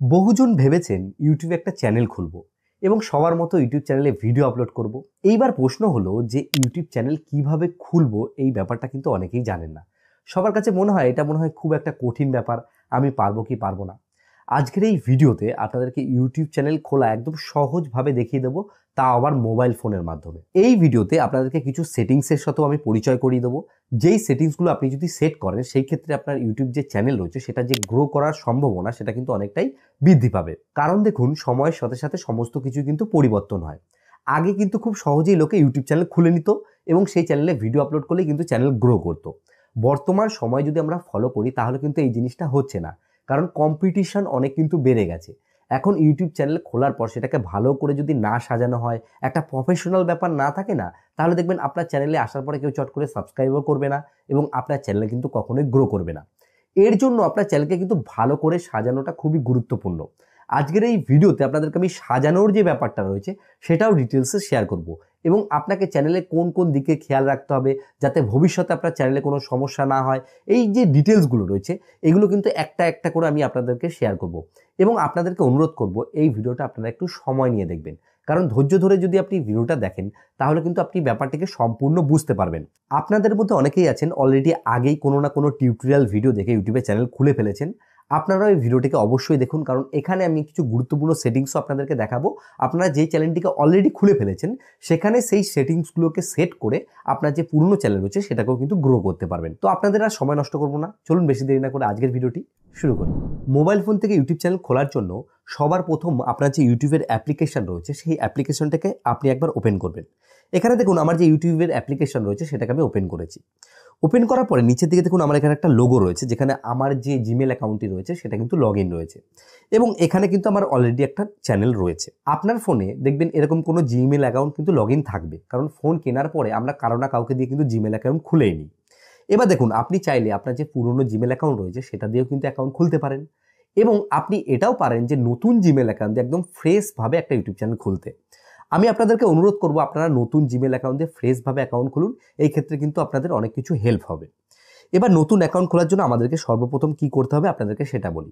বহুজন ভেবেছেন ইউটিউবে একটা চ্যানেল খুলব এবং সবার মতো ইউটিউব চ্যানেলে ভিডিও আপলোড করব। এইবার প্রশ্ন হলো যে ইউটিউব চ্যানেল কিভাবে খুলবো, এই ব্যাপারটা কিন্তু অনেকেই জানেন না। সবার কাছে এটা মনে হয় খুব একটা কঠিন ব্যাপার, আমি পারবো কি পারবো না। আজকের এই ভিডিওতে আপনাদেরকে ইউটিউব চ্যানেল খোলা একদম সহজভাবে দেখিয়ে দেবো, তা আবার মোবাইল ফোনের মাধ্যমে। এই ভিডিওতে আপনাদেরকে কিছু সেটিংসের সাথেও আমি পরিচয় করিয়ে দেবো, যেই সেটিংসগুলো আপনি যদি সেট করেন সেই ক্ষেত্রে আপনার ইউটিউব যে চ্যানেল রয়েছে সেটা যে গ্রো করার সম্ভাবনা সেটা কিন্তু অনেকটাই বৃদ্ধি পাবে। কারণ দেখুন, সময়ের সাথে সাথে সমস্ত কিছু কিন্তু পরিবর্তন হয়। আগে কিন্তু খুব সহজেই লোকে ইউটিউব চ্যানেল খুলে নিত এবং সেই চ্যানেলে ভিডিও আপলোড করলেই কিন্তু চ্যানেল গ্রো করতো। বর্তমান সময় যদি আমরা ফলো করি তাহলে কিন্তু এই জিনিসটা হচ্ছে না, কারণ কম্পিটিশন অনেক কিন্তু বেড়ে গেছে। এখন ইউটিউব চ্যানেল খোলার পর সেটাকে ভালো করে যদি না সাজানো হয়, একটা প্রফেশনাল ব্যাপার না থাকে না, তাহলে দেখবেন আপনার চ্যানেলে আসার পরে কেউ চট করে সাবস্ক্রাইবও করবে না এবং আপনার চ্যানেলে কিন্তু কখনোই গ্রো করবে না। এর জন্য আপনার চ্যানেলকে কিন্তু ভালো করে সাজানোটা খুবই গুরুত্বপূর্ণ। আজকের এই ভিডিওতে আপনাদেরকে আমি সাজানোর যে ব্যাপারটা রয়েছে সেটাও ডিটেলসে শেয়ার করব এবং আপনাকে চ্যানেলে কোন কোন দিকে খেয়াল রাখতে হবে যাতে ভবিষ্যতে আপনার চ্যানেলে কোনো সমস্যা না হয়, এই যে ডিটেলসগুলো রয়েছে এগুলো কিন্তু একটা একটা করে আমি আপনাদেরকে শেয়ার করব এবং আপনাদেরকে অনুরোধ করব এই ভিডিওটা আপনারা একটু সময় নিয়ে দেখবেন, কারণ ধৈর্য ধরে যদি আপনি ভিডিওটা দেখেন তাহলে কিন্তু আপনি ব্যাপারটিকে সম্পূর্ণ বুঝতে পারবেন। আপনাদের মধ্যে অনেকেই আছেন অলরেডি আগেই কোনো না কোনো টিউটোরিয়াল ভিডিও দেখে ইউটিউবে চ্যানেল খুলে ফেলেছেন। আপনারা এই ভিডিওটিকে অবশ্যই দেখুন, কারণ এখানে আমি কিছু গুরুত্বপূর্ণ সেটিংসও আপনাদেরকে দেখাবো। আপনারা যে চ্যানেলটিকে অলরেডি খুলে ফেলেছেন সেখানে সেই সেটিংসগুলোকে সেট করে আপনার যে পুরনো চ্যানেল রয়েছে সেটাকেও কিন্তু গ্রো করতে পারবেন। তো আপনাদের আর সময় নষ্ট করবো না, চলুন বেশি দেরি না করে আজকের ভিডিওটি শুরু করি। মোবাইল ফোন থেকে ইউটিউব চ্যানেল খোলার জন্য সবার প্রথম আপনার যে ইউটিউবের অ্যাপ্লিকেশন রয়েছে সেই অ্যাপ্লিকেশনটাকে আপনি একবার ওপেন করবেন। এখানে দেখুন আমার যে ইউটিউবের অ্যাপ্লিকেশন রয়েছে সেটাকে আমি ওপেন করেছি। ওপেন করার পরে নিচের দিকে দেখুন আমার এখানে একটা লোগো রয়েছে, যেখানে আমার যে জিমেল অ্যাকাউন্টটি রয়েছে সেটা কিন্তু লগ ইন রয়েছে এবং এখানে কিন্তু আমার অলরেডি একটা চ্যানেল রয়েছে। আপনার ফোনে দেখবেন এরকম কোনো জিমেল অ্যাকাউন্ট কিন্তু লগ ইন থাকবে, কারণ ফোন কেনার পরে আমরা কারো না কাউকে দিয়ে কিন্তু জিমেল অ্যাকাউন্ট খুলেই নিই। এবার দেখুন, আপনি চাইলে আপনার যে পুরনো জিমেল অ্যাকাউন্ট রয়েছে সেটা দিয়েও কিন্তু অ্যাকাউন্ট খুলতে পারেন এবং আপনি এটাও পারেন যে নতুন জিমেল অ্যাকাউন্ট দিয়ে একদম ফ্রেশভাবে একটা ইউটিউব চ্যানেল খুলতে। আমি আপনাদেরকে অনুরোধ করব আপনারা নতুন জিমেল অ্যাকাউন্ট দিয়ে ফ্রেশভাবে অ্যাকাউন্ট খুলুন, এই ক্ষেত্রে কিন্তু আপনাদের অনেক কিছু হেল্প হবে। এবার নতুন অ্যাকাউন্ট খোলার জন্য আমাদেরকে সর্বপ্রথম কি করতে হবে আপনাদেরকে সেটা বলি।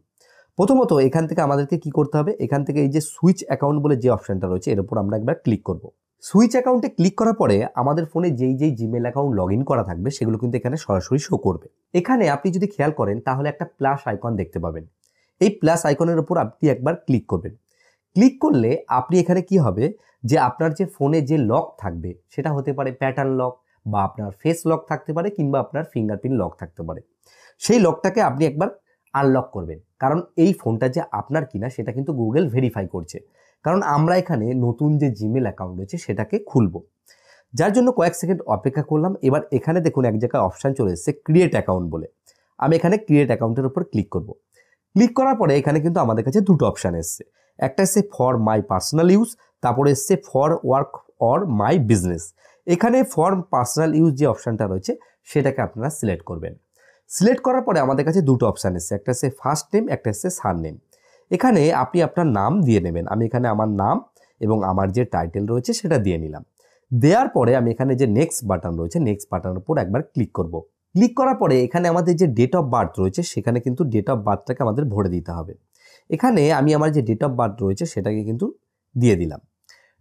প্রথমত এখান থেকে আমাদেরকে কি করতে হবে, এখান থেকে এই যে সুইচ অ্যাকাউন্ট বলে যে অপশনটা রয়েছে এর উপর আমরা একবার ক্লিক করব। সুইচ অ্যাকাউন্টে ক্লিক করার পরে আমাদের ফোনে যেই জিমেল অ্যাকাউন্ট লগ ইন করা থাকবে সেগুলো কিন্তু এখানে সরাসরি শো করবে। এখানে আপনি যদি খেয়াল করেন তাহলে একটা প্লাস আইকন দেখতে পাবেন। এই প্লাস আইকনের উপর আপনি একবার ক্লিক করবেন। ক্লিক করলে আপনি এখানে কি হবে যে আপনার যে ফোনে যে লক থাকবে সেটা হতে পারে প্যাটার্ন লক বা আপনার ফেস লক থাকতে পারে কিংবা আপনার ফিঙ্গারপ্রিন্ট লক থাকতে পারে। সেই লকটাকে আপনি একবার আনলক করবেন, কারণ এই ফোনটা যে আপনার কিনা সেটা কিন্তু গুগল ভেরিফাই করছে, কারণ আমরা এখানে নতুন যে জিমেল অ্যাকাউন্ট রয়েছে সেটাকে খুলবো। যার জন্য কয়েক সেকেন্ড অপেক্ষা করলাম। এবার এখানে দেখুন এক জায়গায় অপশান চলে এসেছে ক্রিয়েট অ্যাকাউন্ট বলে। আমি এখানে ক্রিয়েট অ্যাকাউন্টের উপর ক্লিক করব। ক্লিক করার পরে এখানে কিন্তু আমাদের কাছে দুটো অপশান এসছে, একটা এসছে ফর মাই পার্সোনাল ইউজ, তারপরে এসছে for work or my business. এখানে ফর পার্সোনাল ইউজ যে অপশানটা রয়েছে সেটাকে আপনারা সিলেক্ট করবেন। সিলেক্ট করার পরে আমাদের কাছে দুটো অপশান এসছে, একটা এসছে ফার্স্ট নেম, একটা এসছে সার নেম। এখানে আপনি আপনার নাম দিয়ে নেবেন। আমি এখানে আমার নাম এবং আমার যে টাইটেল রয়েছে সেটা দিয়ে নিলাম। দেওয়ার পরে আমি এখানে যে নেক্সট বাটন রয়েছে নেক্সট বাটনের উপর একবার ক্লিক করব। ক্লিক করার পরে এখানে আমাদের যে ডেট অফ বার্থ রয়েছে সেখানে কিন্তু ডেট অফ বার্থটাকে আমাদের ভরে দিতে হবে। এখানে আমি আমার যে ডেট অফ বার্থ রয়েছে সেটাকে কিন্তু দিয়ে দিলাম।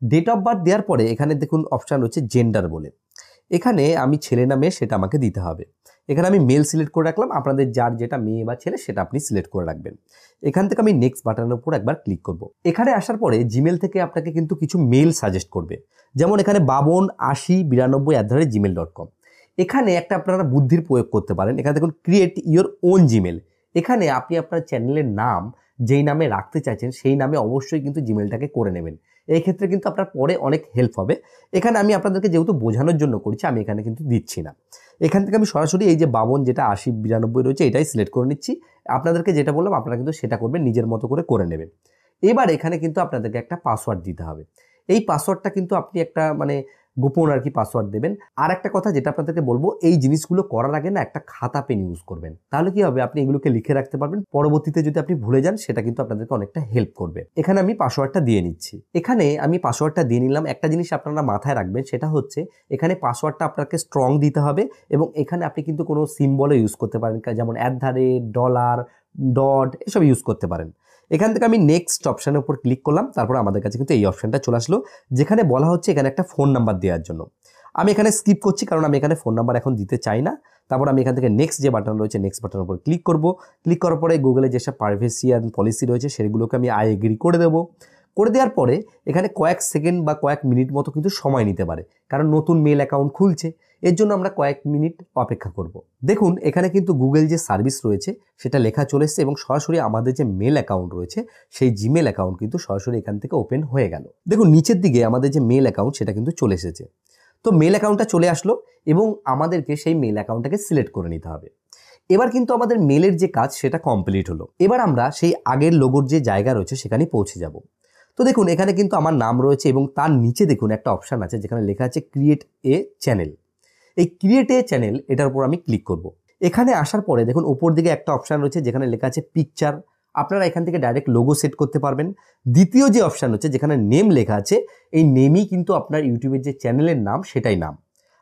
ডেট অফ বার্থ দেওয়ার পরে এখানে দেখুন অপশান রয়েছে জেন্ডার বলে। এখানে আমি ছেলে না মেয়ে সেটা আমাকে দিতে হবে। এখানে আমি মেল সিলেক্ট করে রাখলাম, আপনাদের যার যেটা মেয়ে বা ছেলে সেটা আপনি সিলেক্ট করে রাখবেন। এখান থেকে আমি নেক্সট বাটনের উপর একবার ক্লিক করব। এখানে আসার পরে জিমেল থেকে আপনাকে কিন্তু কিছু মেল সাজেস্ট করবে, যেমন এখানে 528092@gmail.com। এখানে একটা আপনারা বুদ্ধির প্রয়োগ করতে পারেন। এখানে দেখুন ক্রিয়েট ইওর ওন জিমেল। এখানে আপনি আপনার চ্যানেলের নাম যেই নামে রাখতে চাইছেন সেই নামে অবশ্যই কিন্তু জিমেলটাকে করে নেবেন। এই ক্ষেত্রে কিন্তু আপনার পরে অনেক হেল্প হবে। এখানে আমি আপনাদেরকে যেহেতু বোঝানোর জন্য করছি আমি এখানে কিন্তু দিচ্ছি না। এখান থেকে আমি সরাসরি এই যে 52 যেটা 8092 রয়েছে এটাই সিলেক্ট করে নিচ্ছি। আপনাদেরকে যেটা বললাম আপনারা কিন্তু সেটা করবেন, নিজের মতো করে নেবেন। এবার এখানে কিন্তু আপনাদেরকে একটা পাসওয়ার্ড দিতে হবে। এই পাসওয়ার্ডটা কিন্তু আপনি একটা গোপন পাসওয়ার্ড দেবেন। আর একটা কথা যেটা আপনাদেরকে বলবো, এই জিনিসগুলো করার আগে না একটা খাতা পেন ইউজ করবেন, তাহলে কি হবে আপনি এগুলোকে লিখে রাখতে পারবেন। পরবর্তীতে যদি আপনি ভুলে যান সেটা কিন্তু আপনাদেরকে অনেকটা হেল্প করবে। এখানে আমি পাসওয়ার্ডটা দিয়ে নিচ্ছি। এখানে আমি পাসওয়ার্ডটা দিয়ে নিলাম। একটা জিনিস আপনারা মাথায় রাখবেন, সেটা হচ্ছে এখানে পাসওয়ার্ডটা আপনাকে স্ট্রং দিতে হবে এবং এখানে আপনি কিন্তু কোনো সিম্বলও ইউজ করতে পারেন, যেমন $, $, ডট এসব ইউজ করতে পারেন। এখান থেকে আমি নেক্সট অপশানের উপর ক্লিক করলাম, তারপর আমাদের কাছে কিন্তু এই অপশানটা চলে আসলো, যেখানে বলা হচ্ছে এখানে একটা ফোন নাম্বার দেওয়ার জন্য। আমি এখানে স্কিপ করছি, কারণ আমি এখানে ফোন নাম্বার এখন দিতে চাই না। তারপর আমি এখান থেকে নেক্সট যে বাটন রয়েছে, নেক্সট বাটনের উপর ক্লিক করব। ক্লিক করার পরে গুগলে যেসব প্রাইভেসি অ্যান্ড পলিসি রয়েছে সেগুলোকে আমি আই এগ্রি করে দেবো। করে দেওয়ার পরে এখানে কয়েক সেকেন্ড বা কয়েক মিনিট মতো কিন্তু সময় নিতে পারে, কারণ নতুন মেল অ্যাকাউন্ট খুলছে, এর জন্য আমরা কয়েক মিনিট অপেক্ষা করব। দেখুন এখানে কিন্তু গুগল যে সার্ভিস রয়েছে সেটা লেখা চলে এসছে, এবং সরাসরি আমাদের যে মেল অ্যাকাউন্ট রয়েছে সেই জিমেল অ্যাকাউন্ট কিন্তু সরাসরি এখান থেকে ওপেন হয়ে গেল। দেখুন নিচের দিকে আমাদের যে মেল অ্যাকাউন্ট সেটা কিন্তু চলে এসেছে। তো মেল অ্যাকাউন্টটা চলে আসলো এবং আমাদেরকে সেই মেল অ্যাকাউন্টটাকে সিলেক্ট করে নিতে হবে। এবার কিন্তু আমাদের মেলের যে কাজ সেটা কমপ্লিট হলো। এবার আমরা সেই আগের লোগোর যে জায়গা রয়েছে সেখানে পৌঁছে যাব। তো দেখুন এখানে কিন্তু আমার নাম রয়েছে এবং তার নিচে দেখুন একটা অপশান আছে যেখানে লেখা আছে ক্রিয়েট এ চ্যানেল। এই ক্রিয়েট এ চ্যানেল এটার উপর আমি ক্লিক করব। এখানে আসার পরে দেখুন ওপর দিকে একটা অপশান রয়েছে যেখানে লেখা আছে পিকচার। আপনারা এখান থেকে ডাইরেক্ট লোগো সেট করতে পারবেন। দ্বিতীয় যে অপশান হচ্ছে যেখানে নেম লেখা আছে, এই নেমই কিন্তু আপনার ইউটিউবের যে চ্যানেলের নাম সেটাই নাম।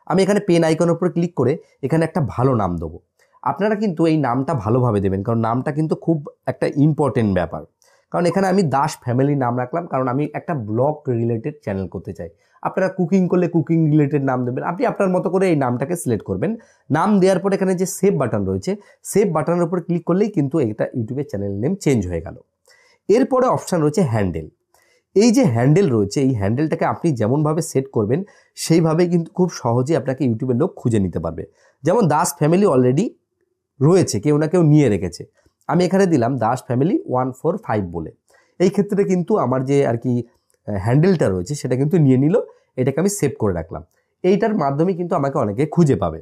আমি এখানে পেন আইকনের উপর ক্লিক করে এখানে একটা ভালো নাম দেবো। আপনারা কিন্তু এই নামটা ভালোভাবে দেবেন, কারণ নামটা কিন্তু খুব একটা ইম্পর্টেন্ট ব্যাপার। কারণ এখানে আমি দাস ফ্যামিলি নাম রাখলাম, কারণ আমি একটা ব্লগ রিলেটেড চ্যানেল করতে চাই। আপনারা কুকিং করলে কুকিং রিলেটেড নাম দেবেন, আপনি আপনার মতো করে এই নামটাকে সিলেক্ট করবেন। নাম দেওয়ার পর এখানে যে সেভ বাটন রয়েছে, সেভ বাটনের উপর ক্লিক করলেই কিন্তু এটা ইউটিউবের চ্যানেল নেম চেঞ্জ হয়ে গেল। এরপরে অপশান রয়েছে হ্যান্ডেল। এই যে হ্যান্ডেল রয়েছে, এই হ্যান্ডেলটাকে আপনি যেমনভাবে সেট করবেন সেইভাবে কিন্তু খুব সহজেই আপনাকে ইউটিউবের লোক খুঁজে নিতে পারবে। যেমন দাস ফ্যামিলি অলরেডি রয়েছে, কেউ না কেউ নিয়ে রেখেছে। আমি এখানে দিলাম দাস ফ্যামিলি 145 বলে। এই ক্ষেত্রে কিন্তু আমার যে আর কি হ্যান্ডেলটা রয়েছে সেটা কিন্তু নিয়ে নিল, এটাকে আমি সেভ করে রাখলাম। এইটার মাধ্যমে কিন্তু আমাকে অনেকে খুঁজে পাবে।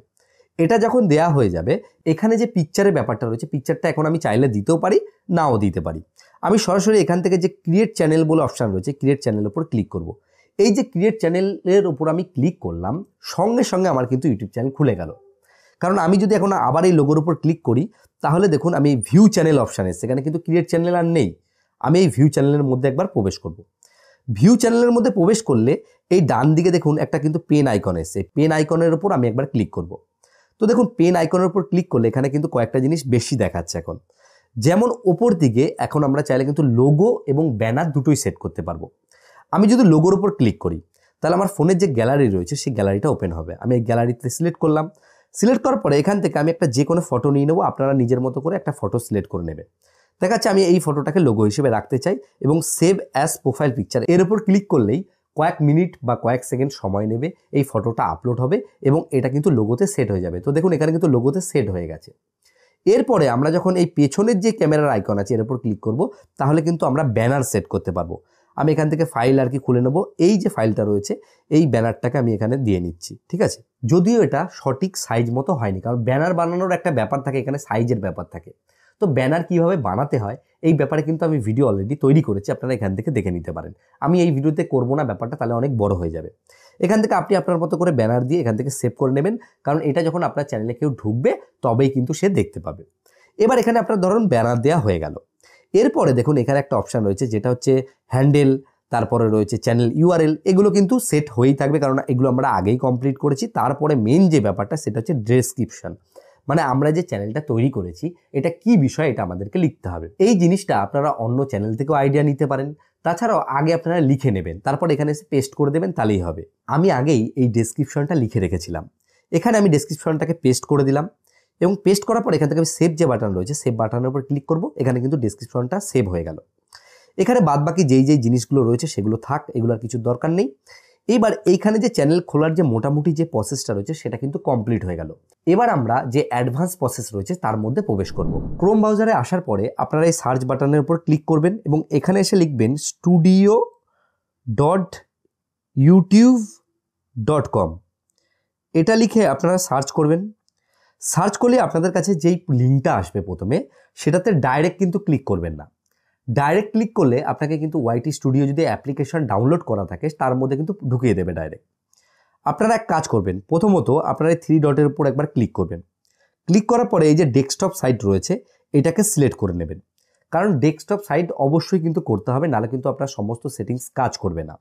এটা যখন দেয়া হয়ে যাবে, এখানে যে পিকচারের ব্যাপারটা রয়েছে, পিকচারটা এখন আমি চাইলে দিতেও পারি, নাও দিতে পারি। আমি সরাসরি এখান থেকে যে ক্রিয়েট চ্যানেল বলে অপশান রয়েছে, ক্রিয়েট চ্যানেলের উপর ক্লিক করব। এই যে ক্রিয়েট চ্যানেলের উপর আমি ক্লিক করলাম, সঙ্গে সঙ্গে আমার কিন্তু ইউটিউব চ্যানেল খুলে গেল। কারণ আমি যদি এখন আবার এই লোগোর উপর ক্লিক করি, তাহলে দেখুন আমি ভিউ চ্যানেল অপশান এসে সেখানে কিন্তু ক্রিয়েট চ্যানেল আর নেই। আমি এই ভিউ চ্যানেলের মধ্যে একবার প্রবেশ করব। ভিউ চ্যানেলের মধ্যে প্রবেশ করলে এই ডান দিকে দেখুন একটা কিন্তু পেন আইকন এসে, পেন আইকনের উপর আমি একবার ক্লিক করব। তো দেখুন পেন আইকনের উপর ক্লিক করলে এখানে কিন্তু কয়েকটা জিনিস বেশি দেখাচ্ছে এখন। যেমন ওপর দিকে এখন আমরা চাইলে কিন্তু লোগো এবং ব্যানার দুটোই সেট করতে পারবো। আমি যদি লোগোর উপর ক্লিক করি তাহলে আমার ফোনের যে গ্যালারি রয়েছে সেই গ্যালারিটা ওপেন হবে। আমি এই গ্যালারিতে সিলেক্ট করলাম। সিলেক্ট করার পরে এখান থেকে আমি একটা যে কোনো ফটো নিয়ে নেবো। আপনারা নিজের মতো করে একটা ফটো সিলেক্ট করে নেবেন। দেখা যাচ্ছে আমি এই ফটোটাকে লোগো হিসেবে রাখতে চাই এবং সেভ অ্যাজ প্রোফাইল পিকচার এর উপর ক্লিক করলেই কয়েক মিনিট বা কয়েক সেকেন্ড সময় নেবে, এই ফটোটা আপলোড হবে এবং এটা কিন্তু লোগোতে সেট হয়ে যাবে। তো দেখুন এখানে কিন্তু লোগোতে সেট হয়ে গেছে। এরপরে আমরা যখন এই পেছনের যে ক্যামেরার আইকন আছে এর উপর ক্লিক করব, তাহলে কিন্তু আমরা ব্যানার সেট করতে পারবো। আমি এখান থেকে ফাইল আর কি খুলে নেব। এই যে ফাইলটা রয়েছে এই ব্যানারটাকে আমি এখানে দিয়ে নিচ্ছি, ঠিক আছে। যদিও এটা সঠিক সাইজ মতো হয়নি, কারণ ব্যানার বানানোর একটা ব্যাপার থাকে, এখানে সাইজের ব্যাপার থাকে। তো ব্যানার কিভাবে বানাতে হয় এই ব্যাপারে কিন্তু আমি ভিডিও অলরেডি তৈরি করেছি, আপনারা এখান থেকে দেখে নিতে পারেন। আমি এই ভিডিওতে করবো না ব্যাপারটা, তাহলে অনেক বড় হয়ে যাবে। এখান থেকে আপনি আপনার মতো করে ব্যানার দিয়ে এখান থেকে সেভ করে নেবেন, কারণ এটা যখন আপনার চ্যানেলে কেউ ঢুকবে তবেই কিন্তু সে দেখতে পাবে। এবার এখানে আপনার ধরুন ব্যানার দেওয়া হয়ে গেল। এরপরে দেখুন এখানে একটা অপশান রয়েছে যেটা হচ্ছে হ্যান্ডেল, তারপরে রয়েছে চ্যানেল ইউআরএল। এগুলো কিন্তু সেট হয়েই থাকবে, কারণ এগুলো আমরা আগেই কমপ্লিট করেছি। তারপরে মেন যে ব্যাপারটা সেটা হচ্ছে ডেসক্রিপশন, মানে আমরা যে চ্যানেলটা তৈরি করেছি এটা কি বিষয় এটা আমাদেরকে লিখতে হবে। এই জিনিসটা আপনারা অন্য চ্যানেল থেকেও আইডিয়া নিতে পারেন। তাছাড়াও আগে আপনারা লিখে নেবেন, তারপর এখানে এসে পেস্ট করে দেবেন, তাহলেই হবে। আমি আগেই এই ডেসক্রিপশনটা লিখে রেখেছিলাম। এখানে আমি ডেসক্রিপশনটাকে পেস্ট করে দিলাম এবং পেস্ট করার পর এখান থেকে আমি সেভ যে বাটন রয়েছে সেভ বাটনের উপর ক্লিক করব। এখানে কিন্তু ডেসক্রিপশনটা সেভ হয়ে গেল। এখানে বাদবাকি যেই জিনিসগুলো রয়েছে সেগুলো থাক, এগুলোর কিছু দরকার নেই। এবার এইখানে যে চ্যানেল খোলার যে মোটামুটি যে প্রসেসটা রয়েছে সেটা কিন্তু কমপ্লিট হয়ে গেল। এবার আমরা যে অ্যাডভান্স প্রসেস রয়েছে তার মধ্যে প্রবেশ করব। ক্রোম ব্রাউজারে আসার পরে আপনারা এই সার্চ বাটনের উপর ক্লিক করবেন এবং এখানে এসে লিখবেন studio.youtube.com। এটা লিখে আপনারা সার্চ করবেন। সার্চ করলে আপনাদের কাছে যেই লিঙ্কটা আসবে প্রথমে, সেটাতে ডাইরেক্ট কিন্তু ক্লিক করবেন না। ডাইরেক্ট ক্লিক করলে আপনাকে কিন্তু ওয়াইটি স্টুডিও যদি অ্যাপ্লিকেশন ডাউনলোড করা থাকে তার মধ্যে কিন্তু ঢুকিয়ে দেবে ডাইরেক্ট। আপনারা এক কাজ করবেন, প্রথমত আপনারা এই 3 ডটের উপর একবার ক্লিক করবেন। ক্লিক করার পরে এই যে ডেস্কটপ সাইট রয়েছে এটাকে সিলেক্ট করে নেবেন, কারণ ডেস্কটপ সাইট অবশ্যই কিন্তু করতে হবে, নাহলে কিন্তু আপনার সমস্ত সেটিংস কাজ করবে না।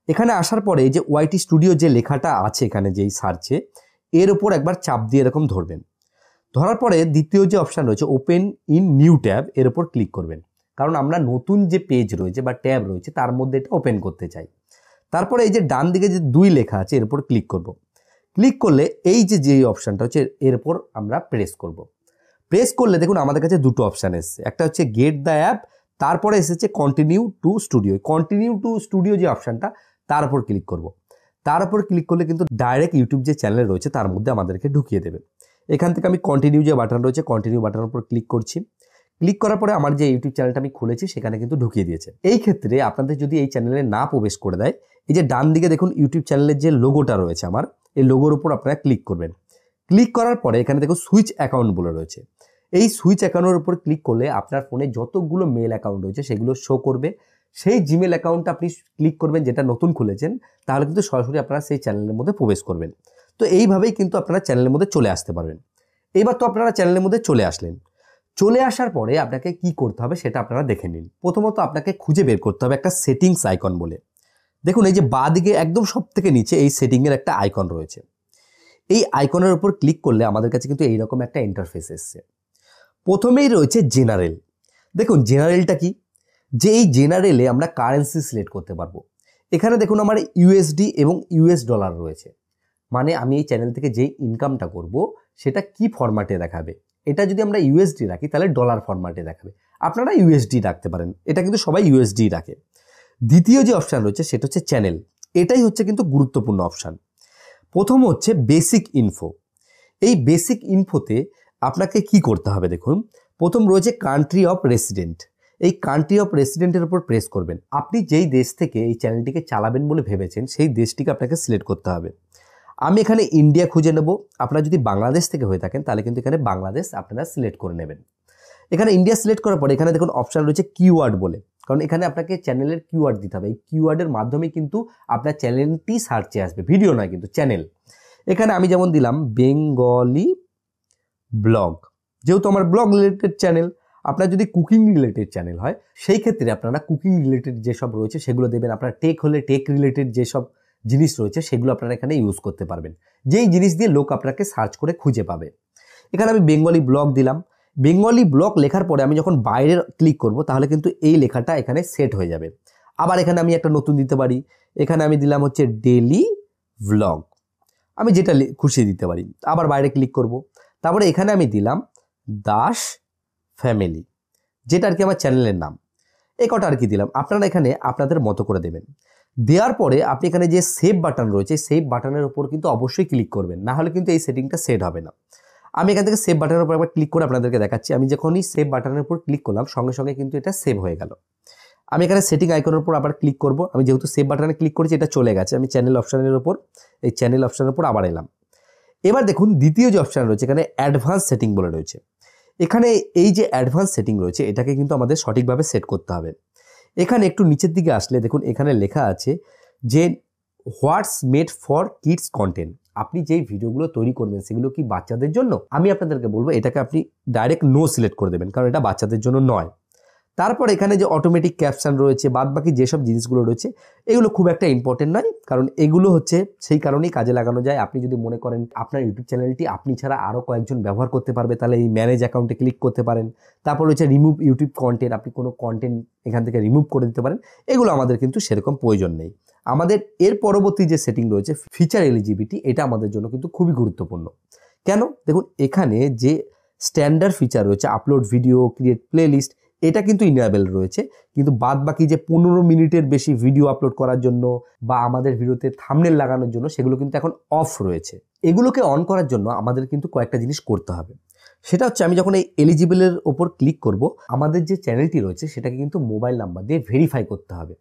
এখানে আসার পরে এই যে ওয়াইটি স্টুডিও যে লেখাটা আছে এখানে যেই সার্চে, এর উপর একবার চাপ দিয়ে এরকম ধরবেন। ধরার পরে দ্বিতীয় যে অপশান রয়েছে ওপেন ইন নিউ ট্যাব, এর উপর ক্লিক করবেন, কারণ আমরা নতুন যে পেজ রয়েছে বা ট্যাব রয়েছে তার মধ্যে এটা ওপেন করতে চাই। তারপরে এই যে ডান দিকে যে 2 লেখা আছে এর উপর ক্লিক করব। ক্লিক করলে এই যে অপশানটা হচ্ছে এর উপর আমরা প্রেস করব। প্রেস করলে দেখুন আমাদের কাছে দুটো অপশান এসেছে, একটা হচ্ছে গেট দ্য অ্যাপ, তারপরে এসেছে continue to studio. Continue to studio যে অপশানটা তার উপর ক্লিক করব। তার উপর ক্লিক করলে কিন্তু ডাইরেক্ট ইউটিউব যে চ্যানেল রয়েছে তার মধ্যে আমাদেরকে ঢুকিয়ে দেবে। এখান থেকে আমি কন্টিনিউ যে বাটন রয়েছে কন্টিনিউ বাটনের উপর ক্লিক করছি। ক্লিক করার পরে আমার যে ইউটিউব চ্যানেলটা আমি খুলেছি সেখানে কিন্তু ঢুকিয়ে দিয়েছে। এই ক্ষেত্রে আপনাদের যদি এই চ্যানেলে না প্রবেশ করে দেয়, এই যে ডান দিকে দেখুন ইউটিউব চ্যানেলের যে লোগোটা রয়েছে আমার, এই লোগোর উপর আপনারা ক্লিক করবেন। ক্লিক করার পরে এখানে দেখুন সুইচ অ্যাকাউন্ট বলে রয়েছে। এই সুইচ অ্যাকাউন্টের উপর ক্লিক করলে আপনার ফোনে যতগুলো মেল অ্যাকাউন্ট রয়েছে সেগুলো শো করবে। সেই জিমেল অ্যাকাউন্টটা আপনি ক্লিক করবেন যেটা নতুন খুলেছেন, তাহলে কিন্তু সরাসরি আপনারা সেই চ্যানেলের মধ্যে প্রবেশ করবেন। তো এইভাবেই কিন্তু আপনারা চ্যানেলের মধ্যে চলে আসতে পারবেন। এবার তো আপনারা চ্যানেলের মধ্যে চলে আসলেন। চলে আসার পরে আপনাকে কি করতে হবে সেটা আপনারা দেখে নিন। প্রথমত আপনাকে খুঁজে বের করতে হবে একটা সেটিংস আইকন বলে। দেখুন এই যে বাঁদিকে একদম সব থেকে নিচে এই সেটিংয়ের একটা আইকন রয়েছে। এই আইকনের উপর ক্লিক করলে আমাদের কাছে কিন্তু এইরকম একটা ইন্টারফেস এসছে। প্রথমেই রয়েছে জেনারেল। দেখুন জেনারেলটা কি, যে এই জেনারেলে আমরা কারেন্সি সিলেক্ট করতে পারবো। এখানে দেখুন আমার ইউএসডি এবং ইউএস ডলার রয়েছে, মানে আমি এই চ্যানেল থেকে যেই ইনকামটা করব সেটা কি ফরম্যাটে দেখাবে। এটা যদি আমরা ইউএসডি রাখি তাহলে ডলার ফরম্যাটে দেখাবে, আপনারা ইউএসডি রাখতে পারেন, এটা কিন্তু সবাই ইউএসডি রাখে। দ্বিতীয় যে অপশান রয়েছে সেটা হচ্ছে চ্যানেল। এটাই হচ্ছে কিন্তু গুরুত্বপূর্ণ অপশান। প্রথম হচ্ছে বেসিক ইনফো। এই বেসিক ইনফোতে আপনাকে কি করতে হবে দেখুন, প্রথম রয়েছে কান্ট্রি অফ রেসিডেন্ট। এই কান্ট্রি অফ রেসিডেন্টের উপর প্রেস করবেন। আপনি যেই দেশ থেকে এই চ্যানেলটিকে চালাবেন বলে ভেবেছেন সেই দেশটিকে আপনাকে সিলেক্ট করতে হবে। আমি এখানে ইন্ডিয়া খুঁজে নেব। আপনারা যদি বাংলাদেশ থেকে হয়ে থাকেন তাহলে কিন্তু এখানে বাংলাদেশ আপনারা সিলেক্ট করে নেবেন। এখানে ইন্ডিয়া সিলেক্ট করার পরে এখানে দেখুন অপশান রয়েছে কিওয়ার্ড বলে, কারণ এখানে আপনাকে চ্যানেলের কিওয়ার্ড দিতে হবে। এই কিওয়ার্ডের মাধ্যমে কিন্তু আপনার চ্যানেলটি সার্চে আসবে, ভিডিও নয় কিন্তু চ্যানেল। এখানে আমি যেমন দিলাম বেঙ্গলি ব্লগ, যেহেতু আমার ব্লগ রিলেটেড চ্যানেল। আপনার যদি কুকিং রিলেটেড চ্যানেল হয় সেই ক্ষেত্রে আপনারা কুকিং রিলেটেড যেসব রয়েছে সেগুলো দেবেন। আপনার টেক হলে টেক রিলেটেড যেসব জিনিস রয়েছে সেগুলো আপনারা এখানে ইউজ করতে পারবেন, যেই জিনিস দিয়ে লোক আপনাকে সার্চ করে খুঁজে পাবে। এখানে আমি বেঙ্গলি ব্লগ দিলাম। বেঙ্গলি ব্লগ লেখার পরে আমি যখন বাইরে ক্লিক করব তাহলে কিন্তু এই লেখাটা এখানে সেট হয়ে যাবে। আবার এখানে আমি একটা নতুন দিতে পারি। এখানে আমি দিলাম হচ্ছে ডেলি ব্লগ, আমি যেটা খুশি দিতে পারি। আবার বাইরে ক্লিক করব। তারপরে এখানে আমি দিলাম দাস ফ্যামিলি, যেটা আর কি আমার চ্যানেলের নাম। এই কটা আর কি দিলাম, আপনারা এখানে আপনাদের মতো করে দেবেন। দেওয়ার পরে আপনি এখানে যে সেভ বাটন রয়েছে সেভ বাটনের উপর কিন্তু অবশ্যই ক্লিক করবেন, না হলে কিন্তু এই সেটিংটা সেট হবে না। আমি এখান থেকে সেভ বাটনের উপর একবার ক্লিক করে আপনাদেরকে দেখাচ্ছি। আমি যখনই সেভ বাটনের উপর ক্লিক করলাম সঙ্গে সঙ্গে কিন্তু এটা সেভ হয়ে গেল। আমি এখানে সেটিং আইকনের উপর আবার ক্লিক করব। আমি যেহেতু সেভ বাটনে ক্লিক করেছি এটা চলে গেছে। আমি চ্যানেল অপশানের উপর, এই চ্যানেল অপশানের উপর আবার এলাম। এবার দেখুন দ্বিতীয় যে অপশান রয়েছে এখানে অ্যাডভান্স সেটিং বলে রয়েছে। এখানে এই যে অ্যাডভান্স সেটিং রয়েছে এটাকে কিন্তু আমাদের সঠিকভাবে সেট করতে হবে। এখানে একটু নিচের দিকে আসলে দেখুন এখানে লেখা আছে যে হোয়াটস মেড ফর কিডস কন্টেন্ট। আপনি যেই ভিডিওগুলো তৈরি করবেন সেগুলো কি বাচ্চাদের জন্য? আমি আপনাদেরকে বলবো এটাকে আপনি ডাইরেক্ট নো সিলেক্ট করে দেবেন, কারণ এটা বাচ্চাদের জন্য নয়। তারপর এখানে যে অটোমেটিক ক্যাপশন রয়েছে, বাদ বাকি যেসব জিনিসগুলো রয়েছে এগুলো খুব একটা ইম্পর্টেন্ট নয়, কারণ এগুলো হচ্ছে সেই কারণেই কাজে লাগানো যায়। আপনি যদি মনে করেন আপনার ইউটিউব চ্যানেলটি আপনি ছাড়া আরও কয়েকজন ব্যবহার করতে পারবে তাহলে এই ম্যানেজ অ্যাকাউন্টে ক্লিক করতে পারেন। তারপর রয়েছে রিমুভ ইউটিউব কন্টেন্ট, আপনি কোনো কন্টেন্ট এখান থেকে রিমুভ করে দিতে পারেন। এগুলো আমাদের কিন্তু সেরকম প্রয়োজন নেই। আমাদের এর পরবর্তী যে সেটিং রয়েছে ফিচার এলিজিবিলিটি, এটা আমাদের জন্য কিন্তু খুবই গুরুত্বপূর্ণ। কেন? দেখুন এখানে যে স্ট্যান্ডার্ড ফিচার রয়েছে আপলোড ভিডিও, ক্রিয়েট প্লেলিস্ট, এটা কিন্তু ইনেবল রয়েছে, কিন্তু বাদ বাকি যে 15 মিনিটের বেশি ভিডিও আপলোড করার জন্য বা আমাদের ভিডিওতে থাম্বনেল লাগানোর জন্য সেগুলো কিন্তু এখন অফ রয়েছে। এগুলোকে অন করার জন্য আমাদের কিন্তু কয়েকটা জিনিস করতে হবে। সেটা হচ্ছে আমি যখন এই এলিজিবলের ওপর ক্লিক করব আমাদের যে চ্যানেলটি রয়েছে সেটাকে কিন্তু মোবাইল নাম্বার দিয়ে ভেরিফাই করতে হবে।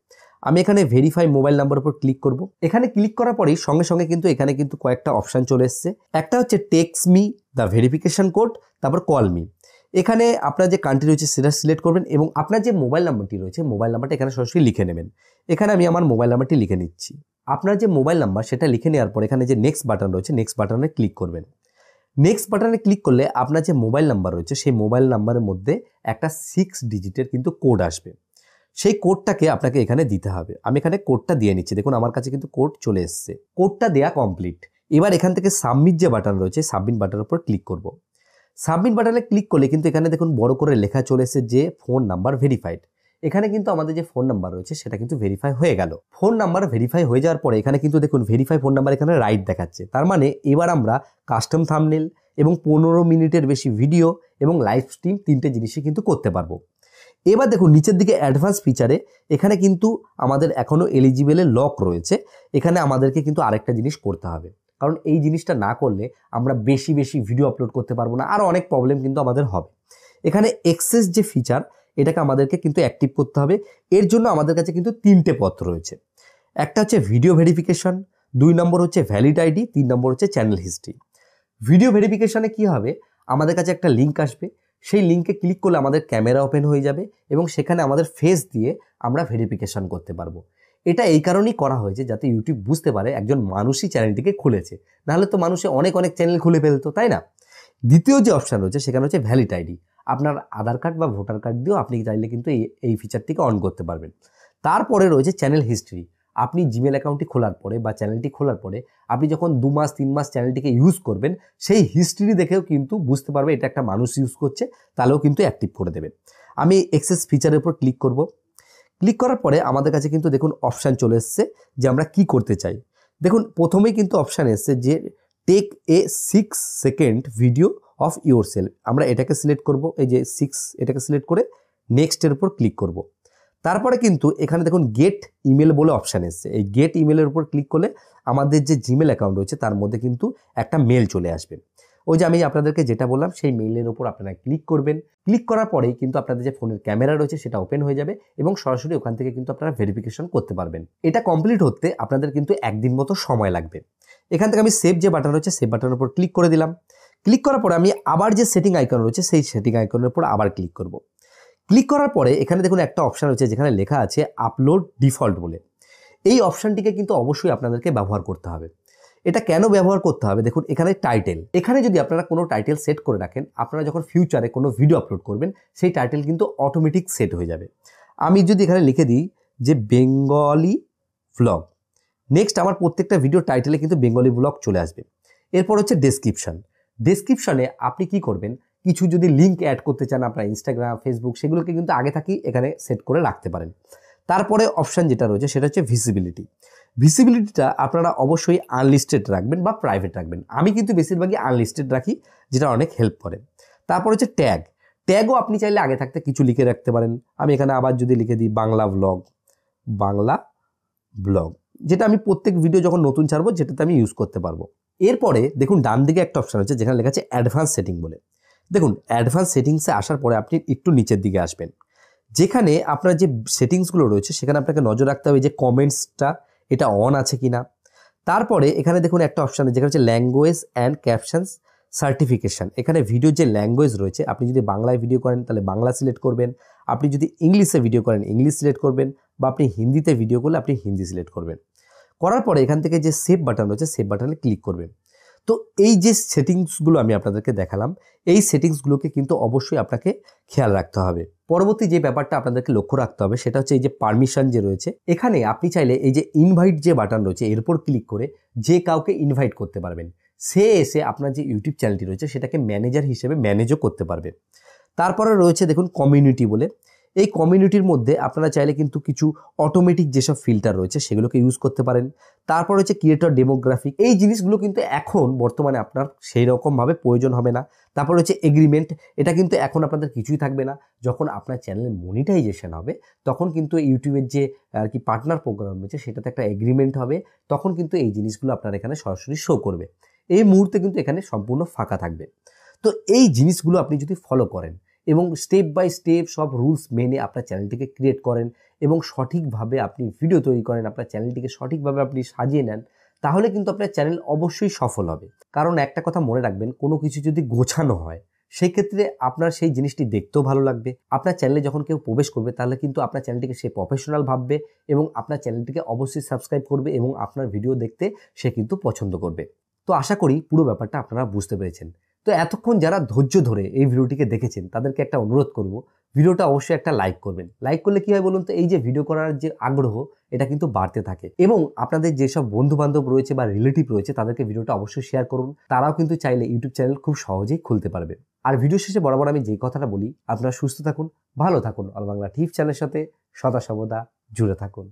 আমি এখানে ভেরিফাই মোবাইল নাম্বার উপর ক্লিক করব। এখানে ক্লিক করার পরেই সঙ্গে সঙ্গে কিন্তু এখানে কিন্তু কয়েকটা অপশান চলে এসছে। একটা হচ্ছে text me the verification code, তারপর কল মি। এখানে আপনার যে কান্ট্রি রয়েছে সেটা সিলেক্ট করবেন এবং আপনার যে মোবাইল নাম্বারটি রয়েছে মোবাইল নাম্বারটা এখানে সরাসরি লিখে নেবেন। এখানে আমি আমার মোবাইল নাম্বারটি লিখে নিচ্ছি। আপনার যে মোবাইল নাম্বার সেটা লিখে নেওয়ার পর এখানে যে নেক্সট বাটন রয়েছে নেক্সট বাটনে ক্লিক করবেন। নেক্সট বাটনে ক্লিক করলে আপনার যে মোবাইল নাম্বার রয়েছে সেই মোবাইল নাম্বারের মধ্যে একটা 6 ডিজিটের কিন্তু কোড আসবে। সেই কোডটাকে আপনাকে এখানে দিতে হবে। আমি এখানে কোডটা দিয়ে নিচ্ছি। দেখুন আমার কাছে কিন্তু কোড চলে এসছে। কোডটা দেওয়া কমপ্লিট। এবার এখান থেকে সাবমিট যে বাটন রয়েছে সাবমিট বাটনের উপর ক্লিক করব। সাবমিট বাটনে ক্লিক করলে কিন্তু এখানে দেখুন বড় করে লেখা চলে এসেছে যে ফোন নাম্বার ভেরিফাইড। এখানে কিন্তু আমাদের যে ফোন নাম্বার রয়েছে সেটা কিন্তু ভেরিফাই হয়ে গেল। ফোন নাম্বার ভেরিফাই হয়ে যাওয়ার পরে এখানে কিন্তু দেখুন ভেরিফাই ফোন নাম্বার এখানে রাইট দেখাচ্ছে। তার মানে এবার আমরা কাস্টম থাম্বনেল এবং 15 মিনিটের বেশি ভিডিও এবং লাইভ স্ট্রিম 3টে জিনিসই কিন্তু করতে পারবো। এবার দেখুন নিচের দিকে অ্যাডভান্স ফিচারে এখানে কিন্তু আমাদের এখনও এলিজিবলের লক রয়েছে। এখানে আমাদেরকে কিন্তু আরেকটা জিনিস করতে হবে, কারণ এই জিনিসটা না করলে আমরা বেশি বেশি ভিডিও আপলোড করতে পারবো না, আরও অনেক প্রবলেম কিন্তু আমাদের হবে। এখানে এক্সেস যে ফিচার এটাকে আমাদেরকে কিন্তু অ্যাক্টিভ করতে হবে। এর জন্য আমাদের কাছে কিন্তু 3টে পথ রয়েছে। একটা হচ্ছে ভিডিও ভেরিফিকেশন, 2 নম্বর হচ্ছে ভ্যালিড আইডি, 3 নম্বর হচ্ছে চ্যানেল হিস্ট্রি। ভিডিও ভেরিফিকেশনে কি হবে, আমাদের কাছে একটা লিঙ্ক আসবে, সেই লিঙ্কে ক্লিক করলে আমাদের ক্যামেরা ওপেন হয়ে যাবে এবং সেখানে আমাদের ফেস দিয়ে আমরা ভেরিফিকেশন করতে পারবো। এটা এই কারণেই করা হয়েছে যাতে ইউটিউব বুঝতে পারে একজন মানুষই চ্যানেলটিকে খুলেছে, নাহলে তো মানুষে অনেক অনেক চ্যানেল খুলে ফেলতো, তাই না? দ্বিতীয় যে অপশান রয়েছে সেখানে হচ্ছে ভ্যালিড আইডি। আপনার আধার কার্ড বা ভোটার কার্ড দিয়েও আপনি চাইলে কিন্তু এই ফিচারটিকে অন করতে পারবেন। তারপরে রয়েছে চ্যানেল হিস্ট্রি। আপনি জিমেল অ্যাকাউন্টটি খোলার পরে বা চ্যানেলটি খোলার পরে আপনি যখন 2 মাস 3 মাস চ্যানেলটিকে ইউজ করবেন, সেই হিস্ট্রি দেখেও কিন্তু বুঝতে পারবে এটা একটা মানুষ ইউজ করছে, তাহলেও কিন্তু অ্যাক্টিভ করে দেবে। আমি এক্সেস ফিচারের উপর ক্লিক করব। ক্লিক করার পরে আমাদের কাছে কিন্তু দেখুন অপশান চলে এসছে যে আমরা কি করতে চাই। দেখুন প্রথমেই কিন্তু অপশান এসছে যে take a 6 second video of yourself. আমরা এটাকে সিলেক্ট করব, এই যে 6 এটাকে সিলেক্ট করে নেক্সটের উপর ক্লিক করব। তারপরে কিন্তু এখানে দেখুন গেট ইমেল বলে অপশান এসছে। এই গেট ইমেলের উপর ক্লিক করলে আমাদের যে জিমেল অ্যাকাউন্ট রয়েছে তার মধ্যে কিন্তু একটা মেল চলে আসবে। ওই যে আমি আপনাদেরকে যেটা বললাম সেই মেইলের উপর আপনারা ক্লিক করবেন। ক্লিক করার পরেই কিন্তু আপনাদের যে ফোনের ক্যামেরা রয়েছে সেটা ওপেন হয়ে যাবে এবং সরাসরি ওখান থেকে কিন্তু আপনারা ভেরিফিকেশন করতে পারবেন। এটা কমপ্লিট হতে আপনাদের কিন্তু একদিন মতো সময় লাগবে। এখান থেকে আমি সেভ যে বাটন রয়েছে সেই বাটনের উপর ক্লিক করে দিলাম। ক্লিক করার পরে আমি আবার যে সেটিং আইকন রয়েছে সেই সেটিং আইকনের উপর আবার ক্লিক করব। ক্লিক করার পরে এখানে দেখুন একটা অপশান রয়েছে যেখানে লেখা আছে আপলোড ডিফল্ট বলে। এই অপশানটিকে কিন্তু অবশ্যই আপনাদেরকে ব্যবহার করতে হবে। এটা কেন ব্যবহার করতে হবে, দেখুন এখানে টাইটেল, এখানে যদি আপনারা কোনো টাইটেল সেট করে রাখেন, আপনারা যখন ফিউচারে কোনো ভিডিও আপলোড করবেন সেই টাইটেল কিন্তু অটোমেটিক সেট হয়ে যাবে। আমি যদি এখানে লিখে দিই যে বেঙ্গলি ভ্লগ, নেক্সট আমার প্রত্যেকটা ভিডিও টাইটেলে কিন্তু বেঙ্গলি ভ্লগ চলে আসবে। এরপর হচ্ছে ডেসক্রিপশন। ডেসক্রিপশনে আপনি কি করবেন, কিছু যদি লিঙ্ক অ্যাড করতে চান আপনার ইনস্টাগ্রাম ফেসবুক, সেগুলোকে কিন্তু আগে থাকেই এখানে সেট করে রাখতে পারেন। তারপরে অপশান যেটা রয়েছে সেটা হচ্ছে ভিজিবিলিটি। ভিজিবিলিটিটা আপনারা অবশ্যই আনলিস্টেড রাখবেন বা প্রাইভেট রাখবেন। আমি কিন্তু বেশিরভাগই আনলিস্টেড রাখি, যেটা অনেক হেল্প করে। তারপর হচ্ছে ট্যাগ। ট্যাগও আপনি চাইলে আগে থাকতে কিছু লিখে রাখতে পারেন। আমি এখানে আবার যদি লিখে দিই বাংলা ব্লগ, যেটা আমি প্রত্যেক ভিডিও যখন নতুন ছাড়বো যেটাতে আমি ইউজ করতে পারবো। এরপরে দেখুন ডান দিকে একটা অপশান আছে যেখানে লেখা আছে অ্যাডভান্স সেটিং বলে। দেখুন অ্যাডভান্স সেটিংসে আসার পরে আপনি একটু নিচের দিকে আসবেন, যেখানে আপনার যে সেটিংসগুলো রয়েছে সেখানে আপনাকে নজর রাখতে হবে যে কমেন্টসটা এটা অন আছে কিনা। তারপরে এখানে দেখুন একটা অপশান যেখানে হচ্ছে ল্যাঙ্গুয়েজ অ্যান্ড ক্যাপশনস সার্টিফিকেশান। এখানে ভিডিওর যে ল্যাঙ্গুয়েজ রয়েছে, আপনি যদি বাংলায় ভিডিও করেন তাহলে বাংলা সিলেক্ট করবেন, আপনি যদি ইংলিশে ভিডিও করেন ইংলিশ সিলেক্ট করবেন, বা আপনি হিন্দিতে ভিডিও করলে আপনি হিন্দি সিলেক্ট করবেন। করার পরে এখান থেকে যে সেভ বাটন রয়েছে সেভ বাটনে ক্লিক করবেন। তো এই যে সেটিংসগুলো আমি আপনাদেরকে দেখালাম, এই সেটিংসগুলোকে কিন্তু অবশ্যই আপনাকে খেয়াল রাখতে হবে। পরবর্তী যে ব্যাপারটা আপনাদেরকে লক্ষ্য রাখতে হবে সেটা হচ্ছে এই যে পারমিশন যে রয়েছে, এখানে আপনি চাইলে এই যে ইনভাইট যে বাটন রয়েছে এর উপর ক্লিক করে যে কাউকে ইনভাইট করতে পারবেন, সে এসে আপনার যে ইউটিউব চ্যানেলটি রয়েছে সেটাকে ম্যানেজার হিসেবে ম্যানেজও করতে পারবে। তারপরে রয়েছে দেখুন কমিউনিটি বলে। এই কমিউনিটির মধ্যে আপনারা চাইলে কিন্তু কিছু অটোমেটিক যেসব ফিল্টার রয়েছে সেগুলোকে ইউজ করতে পারেন। তারপর হচ্ছে ক্রিয়েটর ডেমোগ্রাফিক, এই জিনিসগুলো কিন্তু এখন বর্তমানে আপনার সেই রকমভাবে প্রয়োজন হবে না। তারপর হচ্ছে এগ্রিমেন্ট, এটা কিন্তু এখন আপনাদের কিছুই থাকবে না। যখন আপনার চ্যানেলের মনিটাইজেশন হবে তখন কিন্তু ইউটিউবের যে আর কি পার্টনার প্রোগ্রাম রয়েছে সেটাতে একটা এগ্রিমেন্ট হবে, তখন কিন্তু এই জিনিসগুলো আপনার এখানে সরাসরি শো করবে। এই মুহূর্তে কিন্তু এখানে সম্পূর্ণ ফাঁকা থাকবে। তো এই জিনিসগুলো আপনি যদি ফলো করেন এবং স্টেপ বাই স্টেপ সব রুলস মেনে আপনার চ্যানেলটিকে ক্রিয়েট করেন এবং সঠিকভাবে আপনি ভিডিও তৈরি করেন, আপনার চ্যানেলটিকে সঠিকভাবে আপনি সাজিয়ে নেন, তাহলে কিন্তু আপনার চ্যানেল অবশ্যই সফল হবে। কারণ একটা কথা মনে রাখবেন, কোনো কিছু যদি গোছানো হয় সেই ক্ষেত্রে আপনার সেই জিনিসটি দেখতেও ভালো লাগবে। আপনার চ্যানেলে যখন কেউ প্রবেশ করবে তাহলে কিন্তু আপনার চ্যানেলটিকে সে প্রফেশনাল ভাববে এবং আপনার চ্যানেলটিকে অবশ্যই সাবস্ক্রাইব করবে এবং আপনার ভিডিও দেখতে সে কিন্তু পছন্দ করবে। তো আশা করি পুরো ব্যাপারটা আপনারা বুঝতে পেরেছেন। তো এতক্ষণ যারা ধৈর্য ধরে এই ভিডিওটিকে দেখেছেন তাদেরকে একটা অনুরোধ করব, ভিডিওটা অবশ্যই একটা লাইক করবেন। লাইক করলে কি হয় বলুন তো, এই যে ভিডিও করার যে আগ্রহ এটা কিন্তু বাড়তে থাকে, এবং আপনাদের যেসব বন্ধু বান্ধব রয়েছে বা রিলেটিভ রয়েছে তাদেরকে ভিডিওটা অবশ্যই শেয়ার করুন। তারাও কিন্তু চাইলে ইউটিউব চ্যানেল খুব সহজেই খুলতে পারবে। আর ভিডিও শেষে বরাবর আমি যে কথাটা বলি, আপনারা সুস্থ থাকুন, ভালো থাকুন, অল বাংলা টিপস চ্যানেলের সাথে সদা সর্বদা জুড়ে থাকুন।